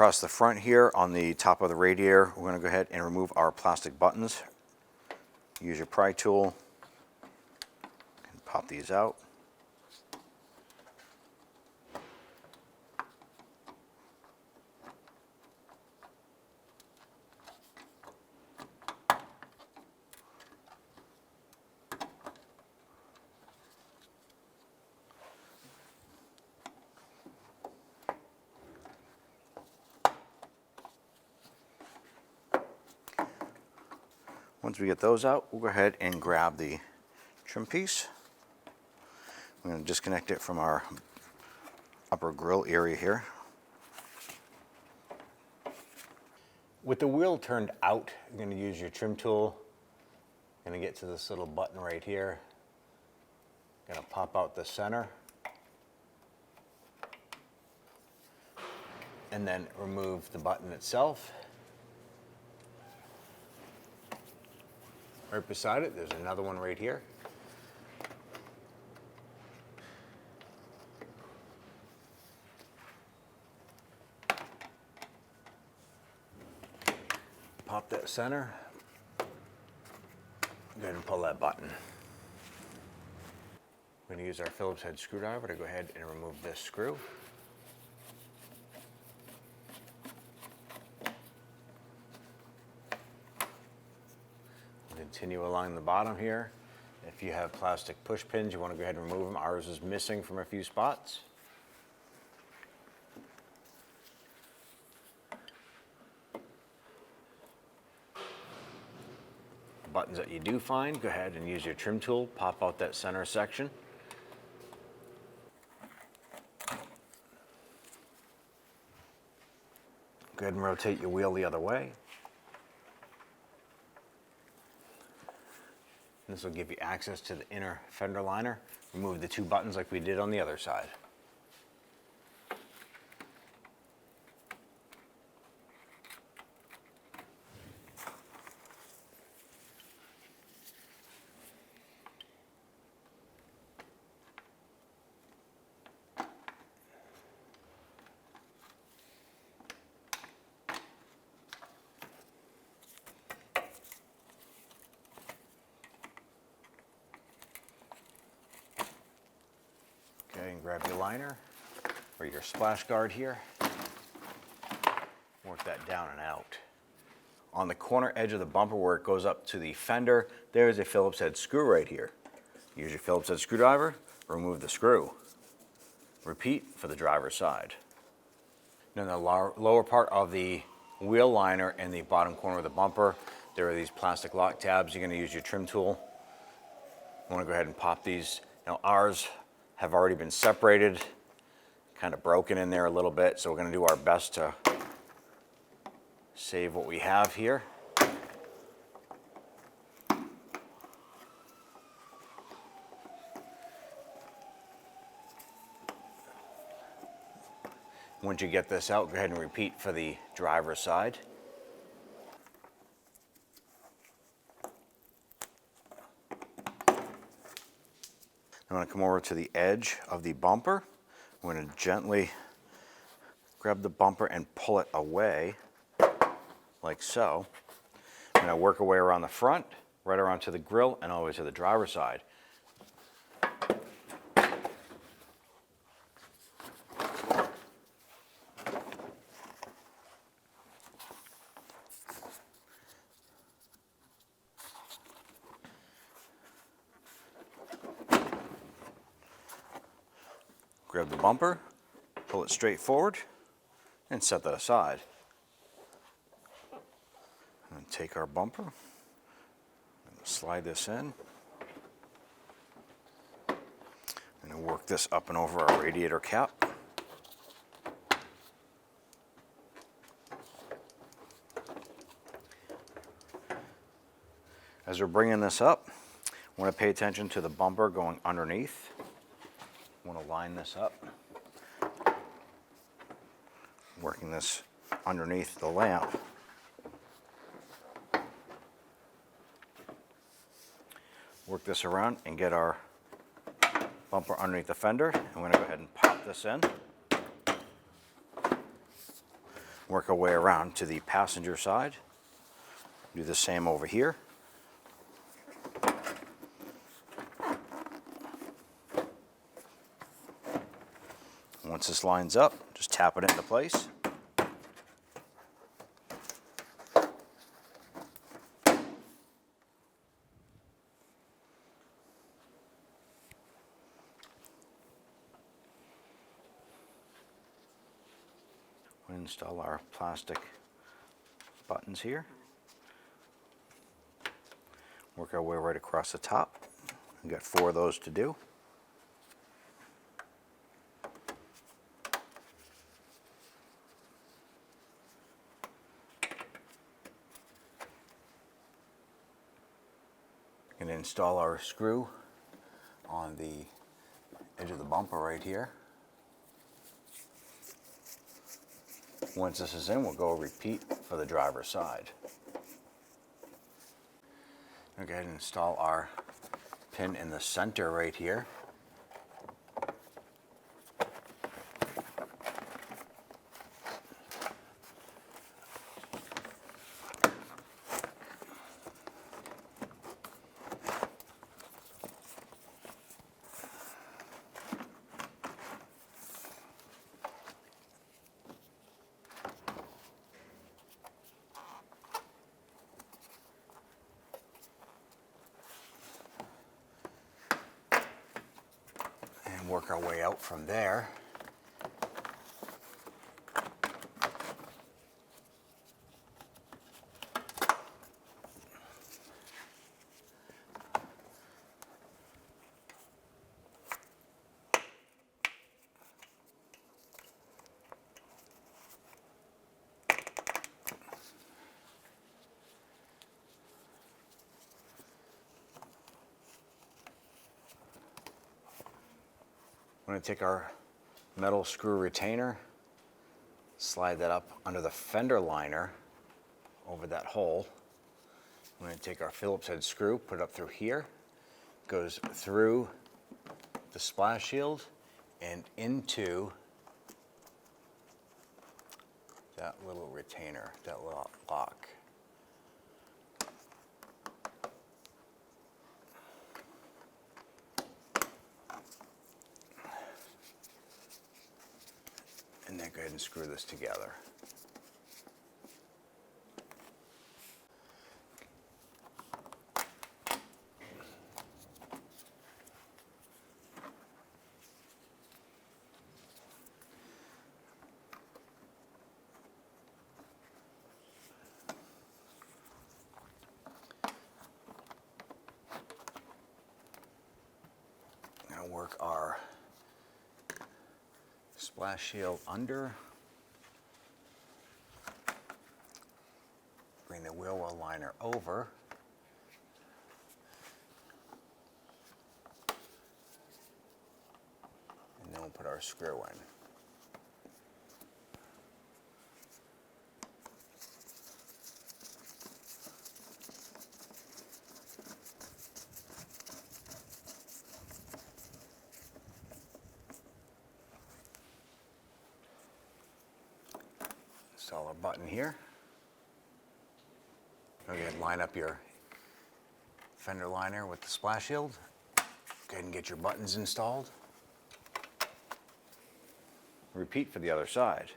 across the front here on the top of the radiator, we're going to go ahead and remove our plastic buttons. Use your pry tool and pop these out. Once we get those out, we'll go ahead and grab the trim piece. I'm going to disconnect it from our upper grille area here. With the wheel turned out, you're going to use your trim tool. Going to get to this little button right here. Going to pop out the center. And then remove the button itself. Right beside it, there's another one right here. Pop that center. Go ahead and pull that button. We're going to use our Phillips head screwdriver to go ahead and remove this screw. Continue along the bottom here. If you have plastic push pins, you want to go ahead and remove them. Ours is missing from a few spots. The buttons that you do find, go ahead and use your trim tool, pop out that center section. Go ahead and rotate your wheel the other way. This will give you access to the inner fender liner. Remove the two buttons like we did on the other side. Okay, and grab your liner or your splash guard here. Work that down and out. On the corner edge of the bumper where it goes up to the fender, there's a Phillips head screw right here. Use your Phillips head screwdriver, remove the screw. Repeat for the driver's side. Now in the lower part of the wheel liner and the bottom corner of the bumper, there are these plastic lock tabs. You're going to use your trim tool. You want to go ahead and pop these. Now ours have already been separated, kind of broken in there a little bit, so we're going to do our best to save what we have here. Once you get this out, go ahead and repeat for the driver's side. I'm going to come over to the edge of the bumper. I'm going to gently grab the bumper and pull it away, like so. I'm going to work our way around the front, right around to the grille, and all the way to the driver's side. Grab the bumper, pull it straight forward, and set that aside. And take our bumper, and slide this in, and work this up and over our radiator cap. As we're bringing this up, I want to pay attention to the bumper going underneath. I want to line this up. Working this underneath the lamp. Work this around and get our bumper underneath the fender. I'm going to go ahead and pop this in. Work our way around to the passenger side. Do the same over here. Once this lines up, just tap it into place. We install our plastic buttons here. Work our way right across the top. We've got 4 of those to do. Going to install our screw on the edge of the bumper right here. Once this is in, we'll go repeat for the driver's side. We'll go ahead and install our pin in the center right here. Work our way out from there. I'm going to take our metal screw retainer, slide that up under the fender liner over that hole. I'm going to take our Phillips head screw, put it up through here, goes through the splash shield and into that little retainer, that little lock. And then go ahead and screw this together. Now work our splash shield under. Bring the wheel well liner over. And then we'll put our screw in. Install our button here. Go ahead and line up your fender liner with the splash shield. Go ahead and get your buttons installed. Repeat for the other side.